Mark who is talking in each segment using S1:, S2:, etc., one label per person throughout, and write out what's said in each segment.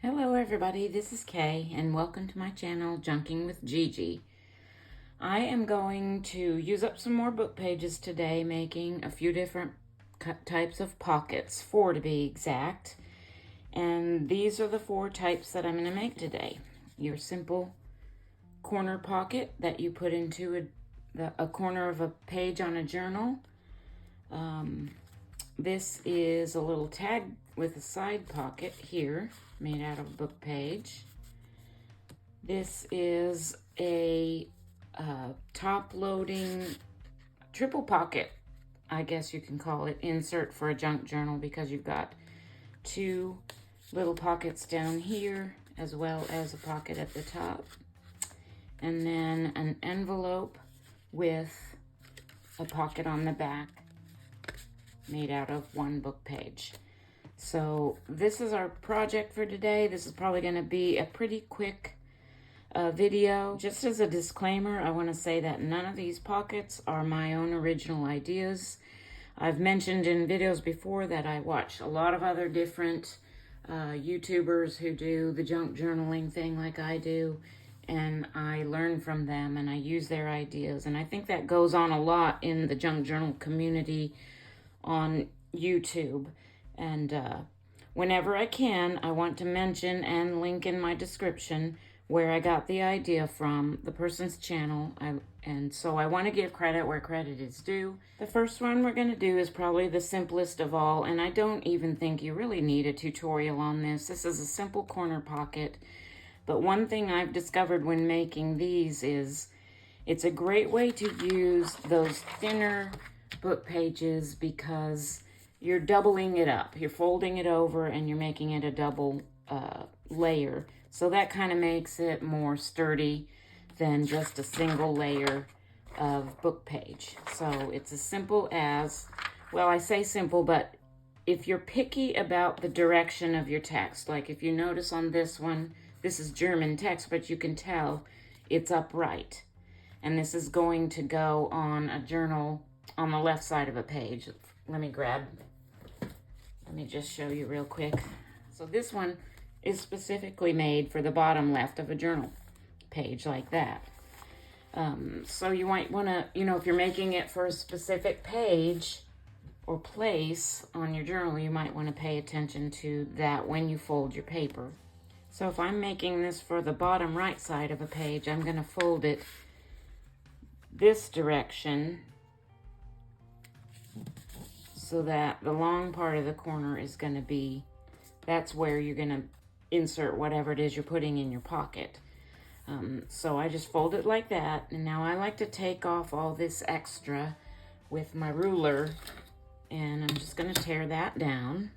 S1: Hello everybody, this is Kay and welcome to my channel, Junking with Gigi. I am going to use up some more book pages today, making a few different types of pockets, 4 to be exact. And these are the 4 types that I'm going to make today. Your simple corner pocket that you put into a corner of a page on a journal. This is a little tag with a side pocket here, made out of a book page. This is a top-loading triple pocket, I guess you can call it, insert for a junk journal, because you've got 2 little pockets down here as well as a pocket at the top. And then an envelope with a pocket on the back made out of 1 book page. So this is our project for today. This is probably going to be a pretty quick video. Just as a disclaimer, I want to say that none of these pockets are my own original ideas. I've mentioned in videos before that I watch a lot of other different YouTubers who do the junk journaling thing like I do, and I learn from them and I use their ideas. And I think that goes on a lot in the junk journal community on YouTube. And whenever I can, I want to mention and link in my description where I got the idea from, the person's channel. And so I want to give credit where credit is due. The first one we're going to do is probably the simplest of all, and I don't even think you really need a tutorial on this. This is a simple corner pocket. But one thing I've discovered when making these is it's a great way to use those thinner book pages because you're doubling it up. You're folding it over and you're making it a double layer. So that kind of makes it more sturdy than just a single layer of book page. So it's as simple as, well, I say simple, but if you're picky about the direction of your text, like if you notice on this one, this is German text, but you can tell it's upright. And this is going to go on a journal on the left side of a page. Let me just show you real quick. So this one is specifically made for the bottom left of a journal page like that. So you might want to, if you're making it for a specific page or place on your journal, you might want to pay attention to that when you fold your paper. So if I'm making this for the bottom right side of a page, I'm going to fold it this direction so that the long part of the corner is going to be, that's where you're going to insert whatever it is you're putting in your pocket. So I just fold it like that, and now I like to take off all this extra with my ruler, and I'm just going to tear that down.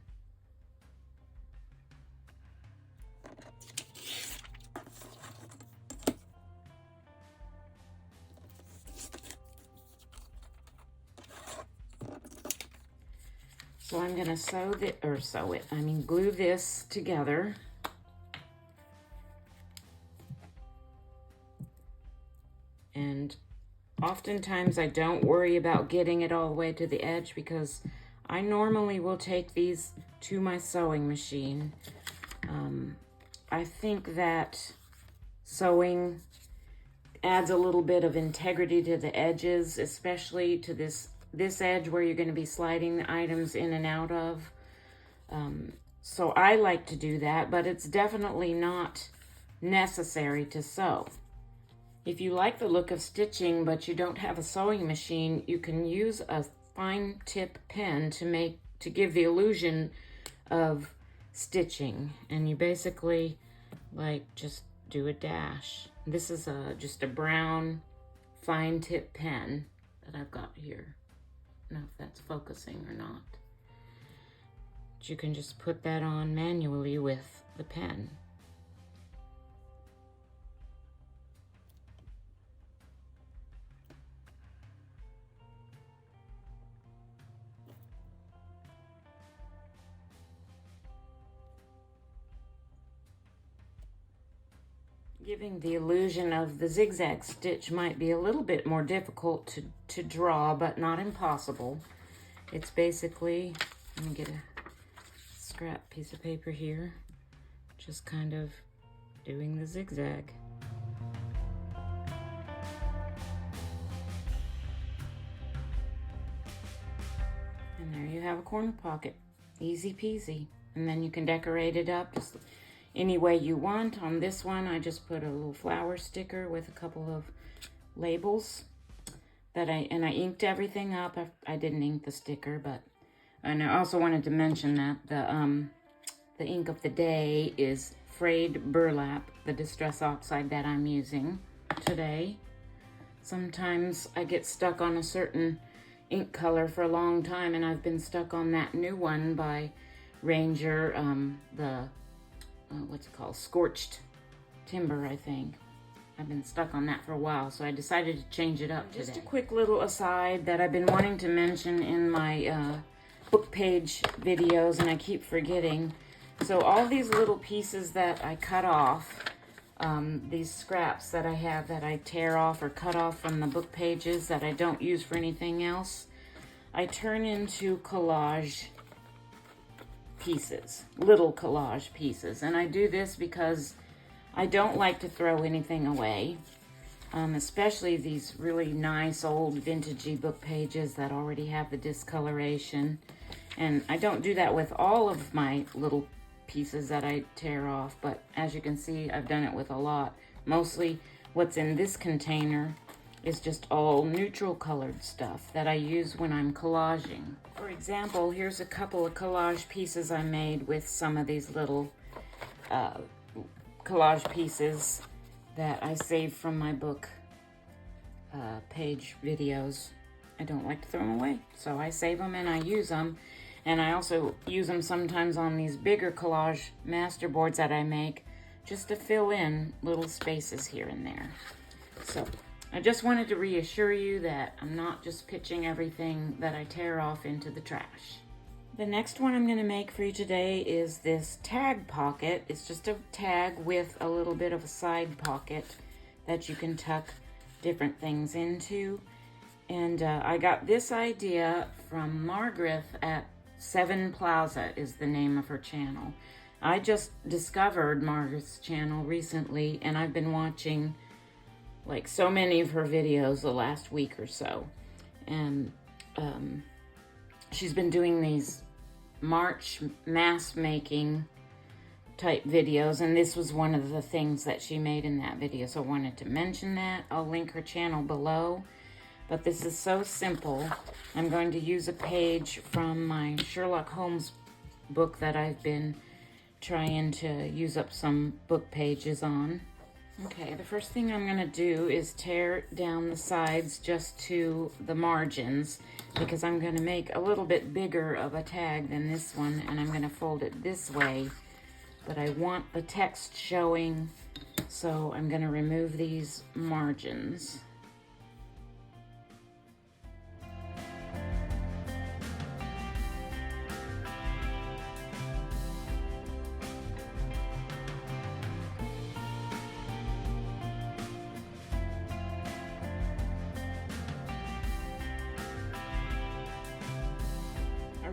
S1: So I'm going to glue this together. And oftentimes I don't worry about getting it all the way to the edge because I normally will take these to my sewing machine. I think that sewing adds a little bit of integrity to the edges, especially to this edge where you're going to be sliding the items in and out of. So I like to do that, but it's definitely not necessary to sew. If you like the look of stitching but you don't have a sewing machine, you can use a fine tip pen to give the illusion of stitching, and you basically just do a dash. This is just a brown fine tip pen that I've got here. I don't know if that's focusing or not. But you can just put that on manually with the pen. Giving the illusion of the zigzag stitch might be a little bit more difficult to draw, but not impossible. It's basically, let me get a scrap piece of paper here. Just kind of doing the zigzag. And there you have a corner pocket. Easy peasy. And then you can decorate it up just any way you want. On this one, I just put a little flower sticker with a couple of labels that I inked everything up. I didn't ink the sticker, but, and I also wanted to mention that the ink of the day is frayed burlap, the distress oxide that I'm using today. Sometimes I get stuck on a certain ink color for a long time, and I've been stuck on that new one by Ranger, what's it called? Scorched Timber, I think. I've been stuck on that for a while, so I decided to change it up today. Just a quick little aside that I've been wanting to mention in my book page videos, and I keep forgetting. So all these little pieces that I cut off, these scraps that I have that I tear off or cut off from the book pages that I don't use for anything else, I turn into collage pieces, little collage pieces. And I do this because I don't like to throw anything away, especially these really nice old vintagey book pages that already have the discoloration. And I don't do that with all of my little pieces that I tear off, but as you can see, I've done it with a lot. Mostly what's in this container is just all neutral colored stuff that I use when I'm collaging. For example, here's a couple of collage pieces I made with some of these little collage pieces that I saved from my book page videos. I don't like to throw them away, so I save them and I use them. And I also use them sometimes on these bigger collage master boards that I make just to fill in little spaces here and there. So I just wanted to reassure you that I'm not just pitching everything that I tear off into the trash. The next one I'm going to make for you today is this tag pocket. It's just a tag with a little bit of a side pocket that you can tuck different things into. And I got this idea from Margreth at 7 Plaza is the name of her channel. I just discovered Margreth's channel recently, and I've been watching like so many of her videos the last week or so. And she's been doing these March mask making type videos, and this was one of the things that she made in that video, so I wanted to mention that. I'll link her channel below. But this is so simple. I'm going to use a page from my Sherlock Holmes book that I've been trying to use up some book pages on. Okay, the first thing I'm going to do is tear down the sides just to the margins, because I'm going to make a little bit bigger of a tag than this one, and I'm going to fold it this way. But I want the text showing, so I'm going to remove these margins.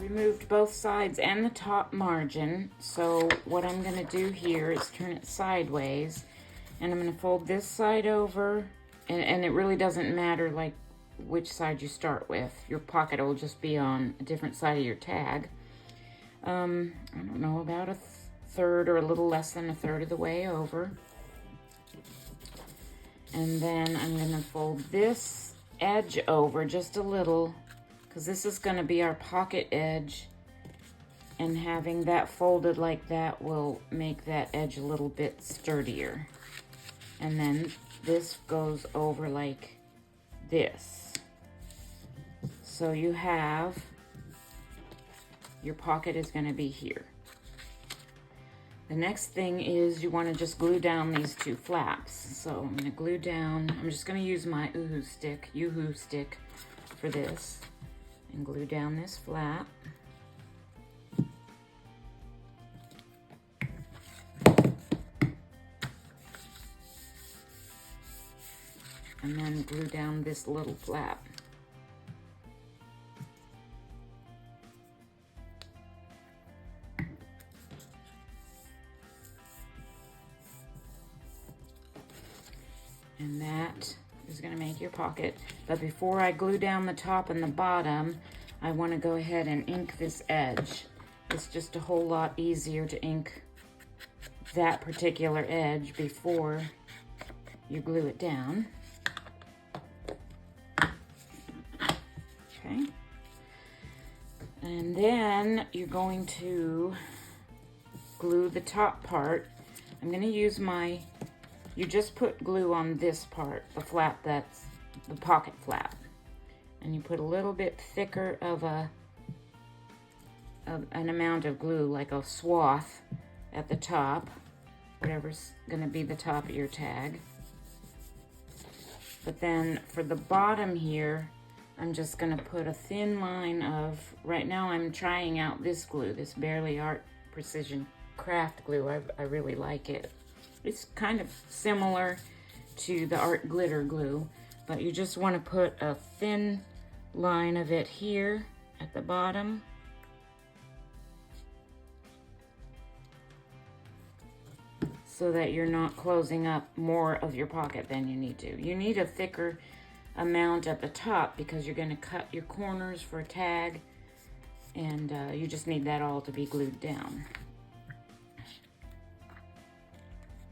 S1: Removed both sides and the top margin, so what I'm going to do here is turn it sideways, and I'm going to fold this side over, and it really doesn't matter like which side you start with. Your pocket will just be on a different side of your tag. I don't know, about a third or a little less than a third of the way over. And then I'm going to fold this edge over just a little, because this is going to be our pocket edge, and having that folded like that will make that edge a little bit sturdier. And then this goes over like this. So you have, your pocket is going to be here. The next thing is you want to just glue down these two flaps. So I'm going to glue down, I'm just going to use my Yoo-hoo stick for this. And glue down this flap. And then glue down this little flap. And that is going to make your pocket. But before I glue down the top and the bottom, I want to go ahead and ink this edge. It's just a whole lot easier to ink that particular edge before you glue it down. Okay. And then you're going to glue the top part. I'm going to use you just put glue on this part, the flap that's the pocket flap. And you put a little bit thicker of an amount of glue, like a swath at the top, whatever's going to be the top of your tag. But then for the bottom here, I'm just going to put a thin line of, right now I'm trying out this glue, this Barely Art Precision Craft glue. I really like it. It's kind of similar to the Art Glitter glue, but you just want to put a thin line of it here at the bottom. So that you're not closing up more of your pocket than you need to. You need a thicker amount at the top because you're going to cut your corners for a tag, and you just need that all to be glued down.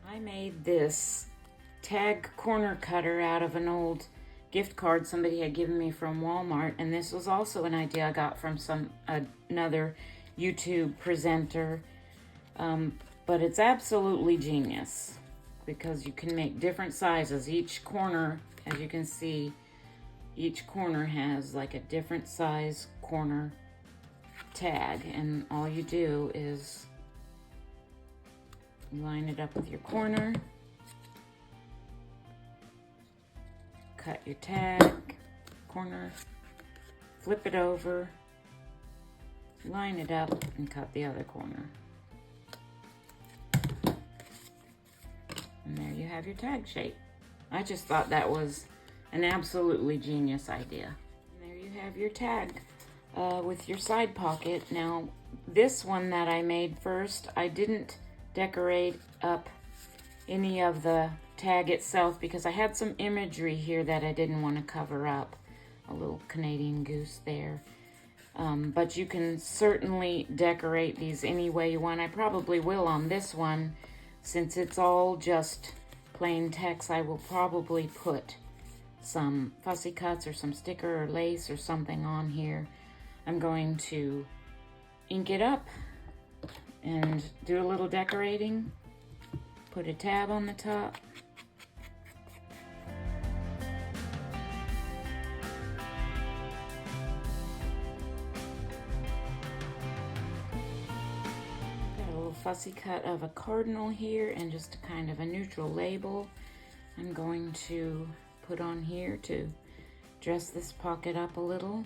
S1: I made this tag corner cutter out of an old gift card somebody had given me from Walmart, and this was also an idea I got from another YouTube presenter, but it's absolutely genius because you can make different sizes. Each corner, as you can see, each corner has like a different size corner tag, and all you do is line it up with your corner, cut your tag corner, flip it over, line it up, and cut the other corner. And there you have your tag shape. I just thought that was an absolutely genius idea. And there you have your tag with your side pocket. Now, this one that I made first, I didn't decorate up any of the tag itself because I had some imagery here that I didn't want to cover up. A little Canadian goose there. But you can certainly decorate these any way you want. I probably will on this one. Since it's all just plain text, I will probably put some fussy cuts or some sticker or lace or something on here. I'm going to ink it up and do a little decorating. Put a tab on the top. Fussy cut of a cardinal here and just a kind of a neutral label I'm going to put on here to dress this pocket up a little.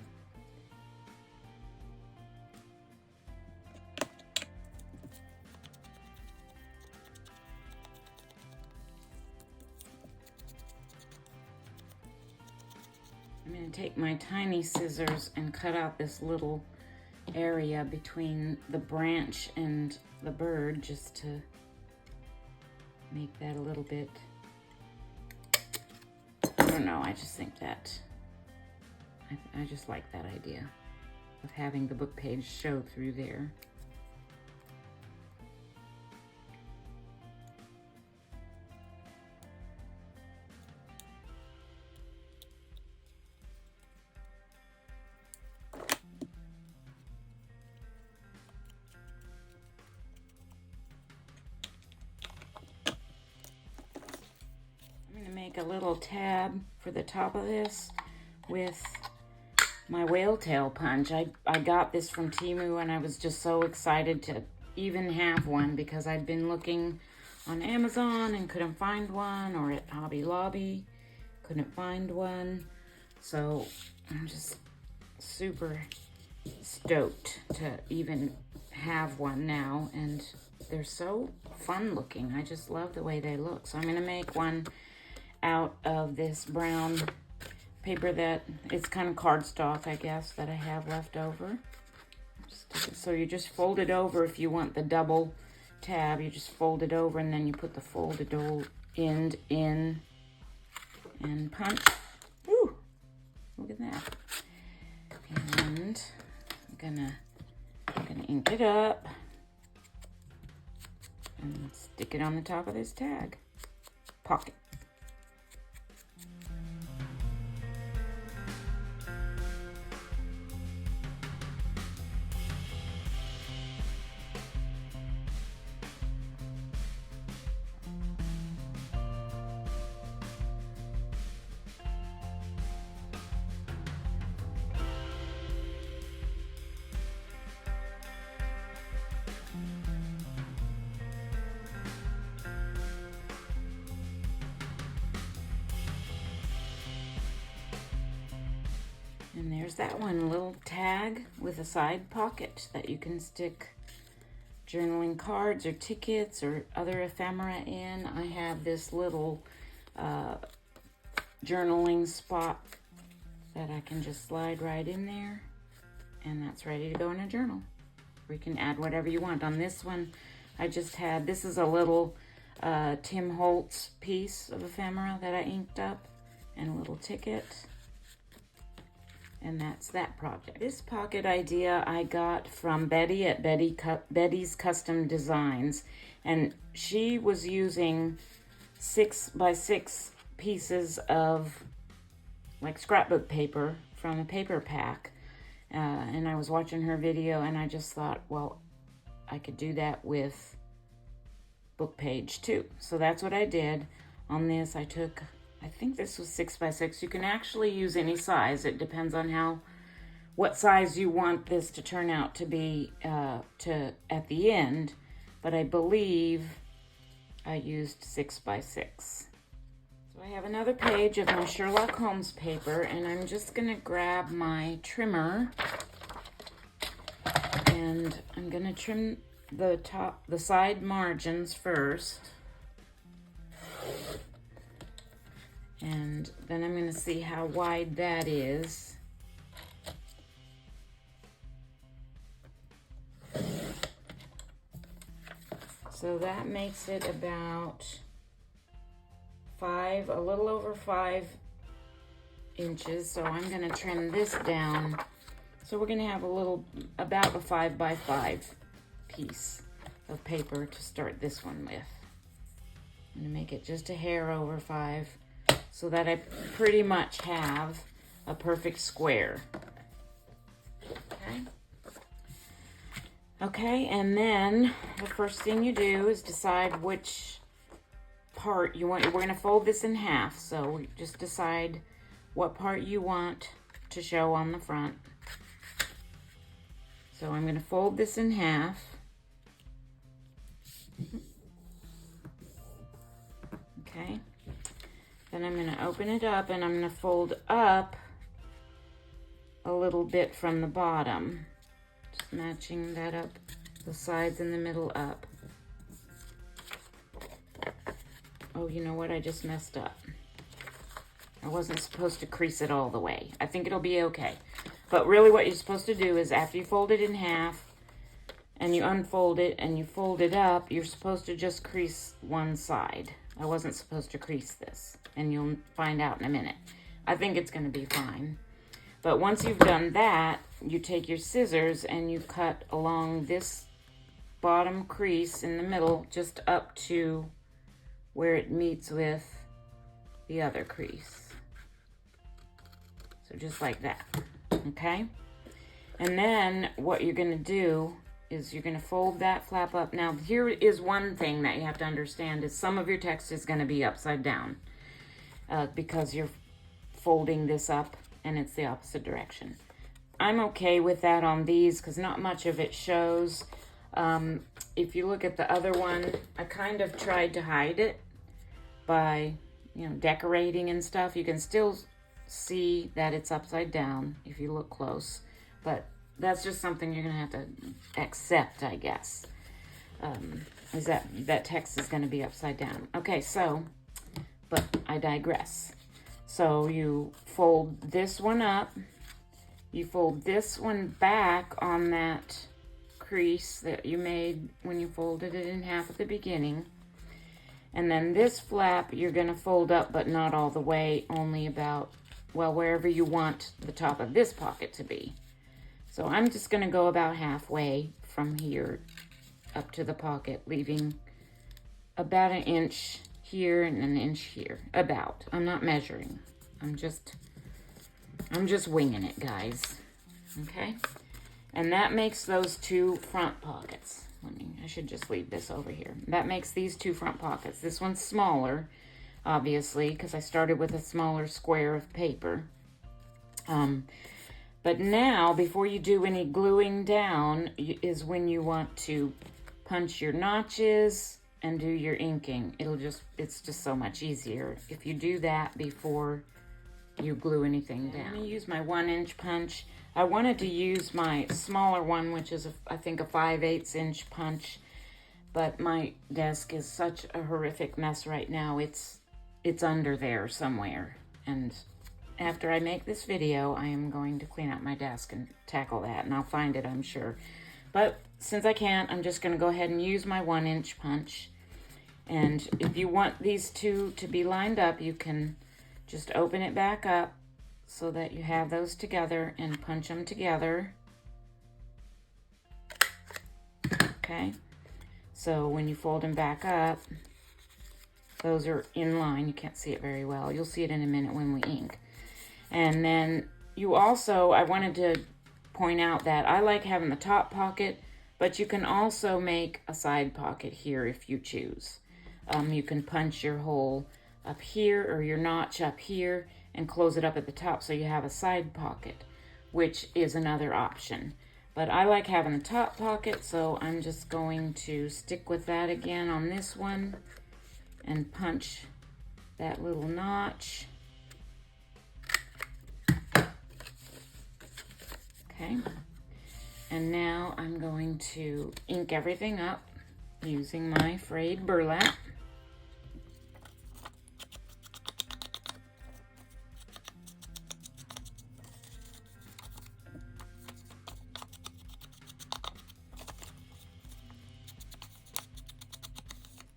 S1: I'm going to take my tiny scissors and cut out this little area between the branch and the bird just to make that a little bit, I don't know, I just think that, I just like that idea of having the book page show through there. Make a little tab for the top of this with my whale tail punch. I got this from Temu and I was just so excited to even have one because I'd been looking on Amazon and couldn't find one, or at Hobby Lobby, couldn't find one. So I'm just super stoked to even have one now, and they're so fun looking. I just love the way they look. So I'm gonna make one out of this brown paper that it's kind of cardstock, I guess, that I have left over. So you just fold it over. If you want the double tab, you just fold it over and then you put the folded end in and punch. Ooh, look at that. And I'm gonna ink it up and stick it on the top of this tag pocket. And there's that one, a little tag with a side pocket that you can stick journaling cards or tickets or other ephemera in. I have this little journaling spot that I can just slide right in there, and that's ready to go in a journal. Or you can add whatever you want. On this one, I just had, this is a little Tim Holtz piece of ephemera that I inked up, and a little ticket. And that's that project. This pocket idea I got from Betty at Betty's Custom Designs. And she was using 6x6 pieces of like scrapbook paper from a paper pack. And I was watching her video and I just thought, well, I could do that with book page too. So that's what I did. On this, I took, I think this was 6x6. You can actually use any size. It depends on what size you want this to turn out to be at the end. But I believe I used 6x6. So I have another page of my Sherlock Holmes paper, and I'm just gonna grab my trimmer, and I'm gonna trim the side margins first. And then I'm going to see how wide that is. So that makes it about a little over 5 inches. So I'm going to trim this down. So we're going to have about a 5x5 piece of paper to start this one with. I'm going to make it just a hair over 5. So that I pretty much have a perfect square. Okay, and then the first thing you do is decide which part you want. We're going to fold this in half, so just decide what part you want to show on the front. So I'm going to fold this in half. Okay. Then I'm going to open it up and I'm going to fold up a little bit from the bottom. Just matching that up, the sides and the middle up. Oh, you know what? I just messed up. I wasn't supposed to crease it all the way. I think it'll be okay. But really what you're supposed to do is after you fold it in half and you unfold it and you fold it up, you're supposed to just crease one side. I wasn't supposed to crease this, and you'll find out in a minute. I think it's going to be fine. But once you've done that, you take your scissors and you cut along this bottom crease in the middle just up to where it meets with the other crease. So just like that, okay? And then what you're going to do is you're going to fold that flap up. Now, here is one thing that you have to understand is some of your text is going to be upside down because you're folding this up and it's the opposite direction. I'm okay with that on these because not much of it shows. If you look at the other one, I kind of tried to hide it by, decorating and stuff. You can still see that it's upside down if you look close, but that's just something you're going to have to accept, I guess, is that text is going to be upside down. Okay, but I digress. So you fold this one up, you fold this one back on that crease that you made when you folded it in half at the beginning, And then this flap, you're gonna fold up, but not all the way, only about, well, wherever you want the top of this pocket to be. So I'm just gonna go about halfway from here up to the pocket, leaving about an inch here and an inch here, about. I'm not measuring. I'm just winging it, guys, okay? And that makes those two front pockets. I should just leave this over here. That makes these two front pockets. This one's smaller, obviously, because I started with a smaller square of paper. But now, before you do any gluing down, is when you want to punch your notches and do your inking. It's just so much easier if you do that before you glue anything down. I'm gonna use my 1-inch punch. I wanted to use my smaller one, which is, I think, a 5/8 inch punch, but my desk is such a horrific mess right now. It's under there somewhere, and after I make this video, I am going to clean out my desk and tackle that, and I'll find it, I'm sure. But since I can't, I'm just gonna go ahead and use my 1-inch punch. And if you want these two to be lined up, you can just open it back up so that you have those together and punch them together. Okay, so when you fold them back up, those are in line. You can't see it very well. You'll see it in a minute when we ink. And then you also, I wanted to point out that I like having the top pocket, but you can also make a side pocket here if you choose. You can punch your hole up here or your notch up here and close it up at the top so you have a side pocket, which is another option. But I like having the top pocket, so I'm just going to stick with that again on this one and punch that little notch. Okay, and now I'm going to ink everything up using my frayed burlap.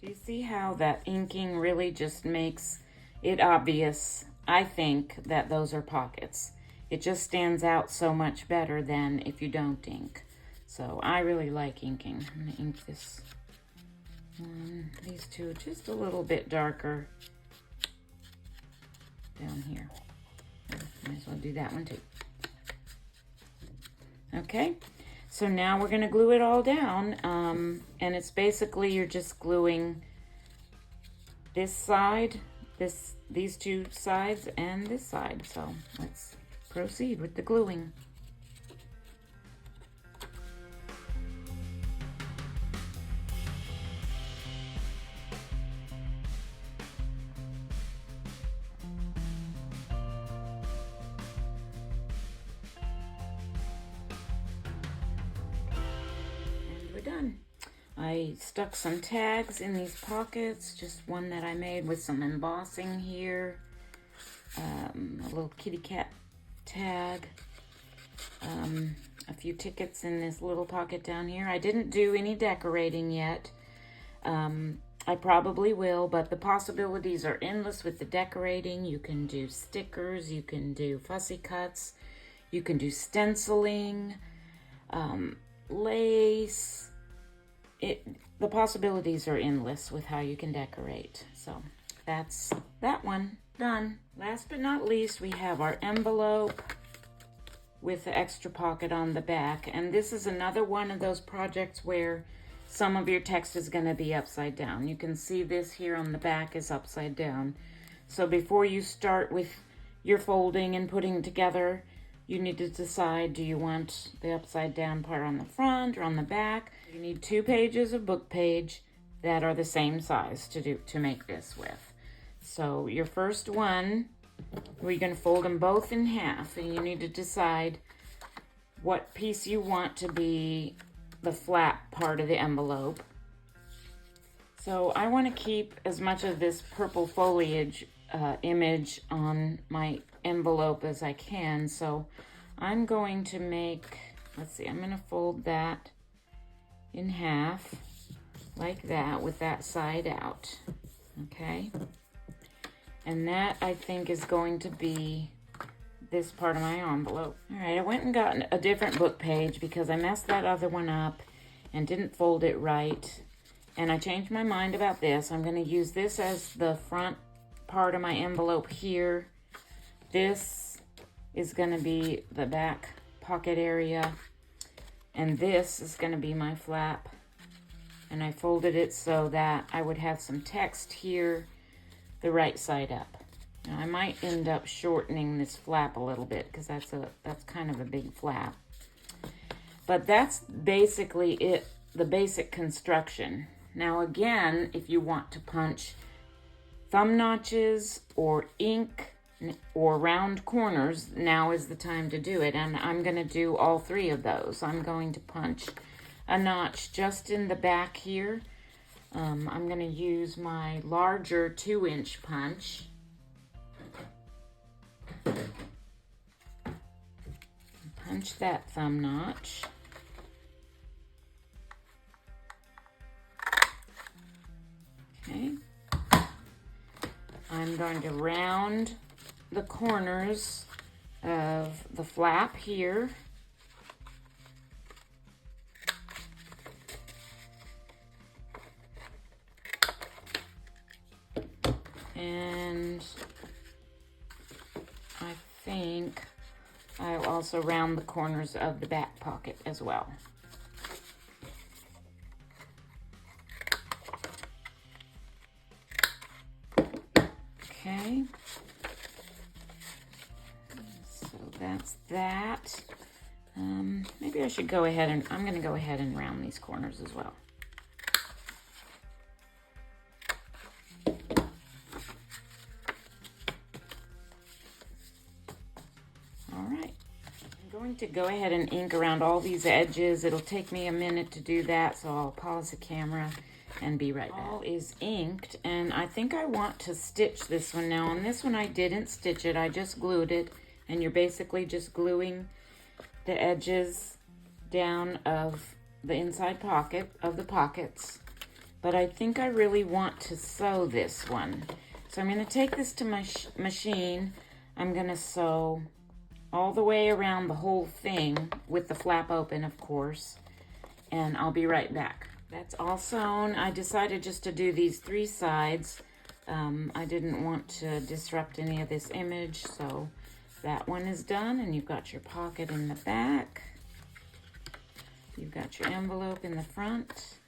S1: Do you see how that inking really just makes it obvious, I think, that those are pockets? It just stands out so much better than if you don't ink. So I really like inking. I'm gonna ink this one, these two just a little bit darker down here. Might as well do that one too. Okay, so now we're gonna glue it all down. And it's basically, you're just gluing this side, these two sides, and this side. So let's proceed with the gluing. And we're done. I stuck some tags in these pockets, just one that I made with some embossing here, a little kitty cat tag, a few tickets in this little pocket down here. I didn't do any decorating yet. I probably will, but the possibilities are endless with the decorating. You can do stickers, you can do fussy cuts, you can do stenciling, lace. The possibilities are endless with how you can decorate. So that's that one done. Last but not least, we have our envelope with the extra pocket on the back. And this is another one of those projects where some of your text is going to be upside down. You can see this here on the back is upside down. So before you start with your folding and putting it together, you need to decide, do you want the upside down part on the front or on the back? You need 2 pages of book page that are the same size to make this with. So your first one, we're going to fold them both in half, and you need to decide what piece you want to be the flat part of the envelope. So I want to keep as much of this purple foliage image on my envelope as I can. So I'm going to make, let's see, I'm going to fold that in half like that with that side out. Okay. And that, I think, is going to be this part of my envelope. All right, I went and got a different book page because I messed that other one up and didn't fold it right. And I changed my mind about this. I'm going to use this as the front part of my envelope here. This is going to be the back pocket area. And this is going to be my flap. And I folded it so that I would have some text here, the right side up. Now, I might end up shortening this flap a little bit because that's kind of a big flap. But that's basically it, the basic construction. Now again, if you want to punch thumb notches or ink or round corners, now is the time to do it. And I'm going to do all three of those. I'm going to punch a notch just in the back here. I'm going to use my larger 2-inch punch. Punch that thumb notch. Okay. I'm going to round the corners of the flap here. And I think I'll also round the corners of the back pocket as well. Okay. So that's that. Maybe I should go ahead and, I'm going to go ahead and round these corners as well. To go ahead and ink around all these edges. It'll take me a minute to do that, so I'll pause the camera and be right back. All is inked, and I think I want to stitch this one now. On this one, I didn't stitch it. I just glued it, and you're basically just gluing the edges down of the inside pocket of the pockets. But I think I really want to sew this one. So I'm going to take this to my machine. I'm going to sew all the way around the whole thing with the flap open, of course, and I'll be right back. That's all sewn. I decided just to do these 3 sides. I didn't want to disrupt any of this image, so that one is done, and you've got your pocket in the back. You've got your envelope in the front,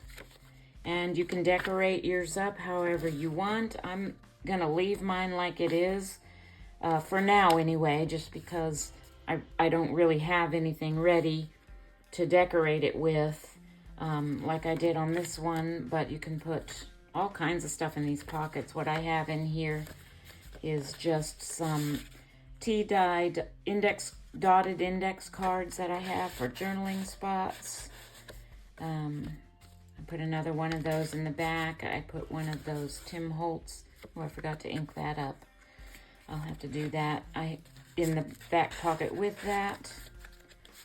S1: and you can decorate yours up however you want. I'm gonna leave mine like it is. For now anyway, just because I don't really have anything ready to decorate it with, like I did on this one, but you can put all kinds of stuff in these pockets. What I have in here is just some tea-dyed dotted index cards that I have for journaling spots. I put another one of those in the back. I put one of those Tim Holtz. Oh, I forgot to ink that up. I'll have to do that in the back pocket with that.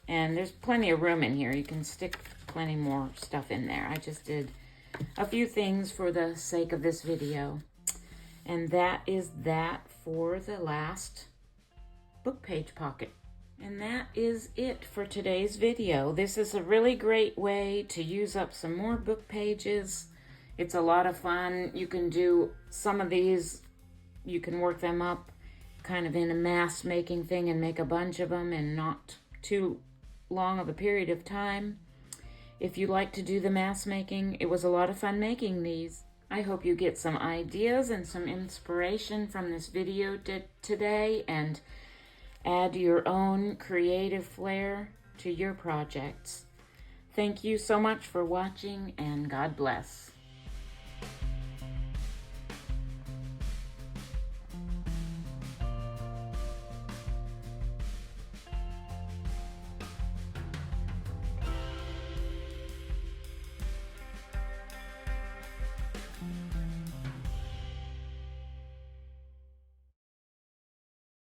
S1: And there's plenty of room in here. You can stick plenty more stuff in there. I just did a few things for the sake of this video. And that is that for the last book page pocket. And that is it for today's video. This is a really great way to use up some more book pages. It's a lot of fun. You can do some of these, you can work them up kind of in a mass making thing and make a bunch of them in not too long of a period of time. If you like to do the mass making, it was a lot of fun making these. I hope you get some ideas and some inspiration from this video today and add your own creative flair to your projects. Thank you so much for watching, and God bless.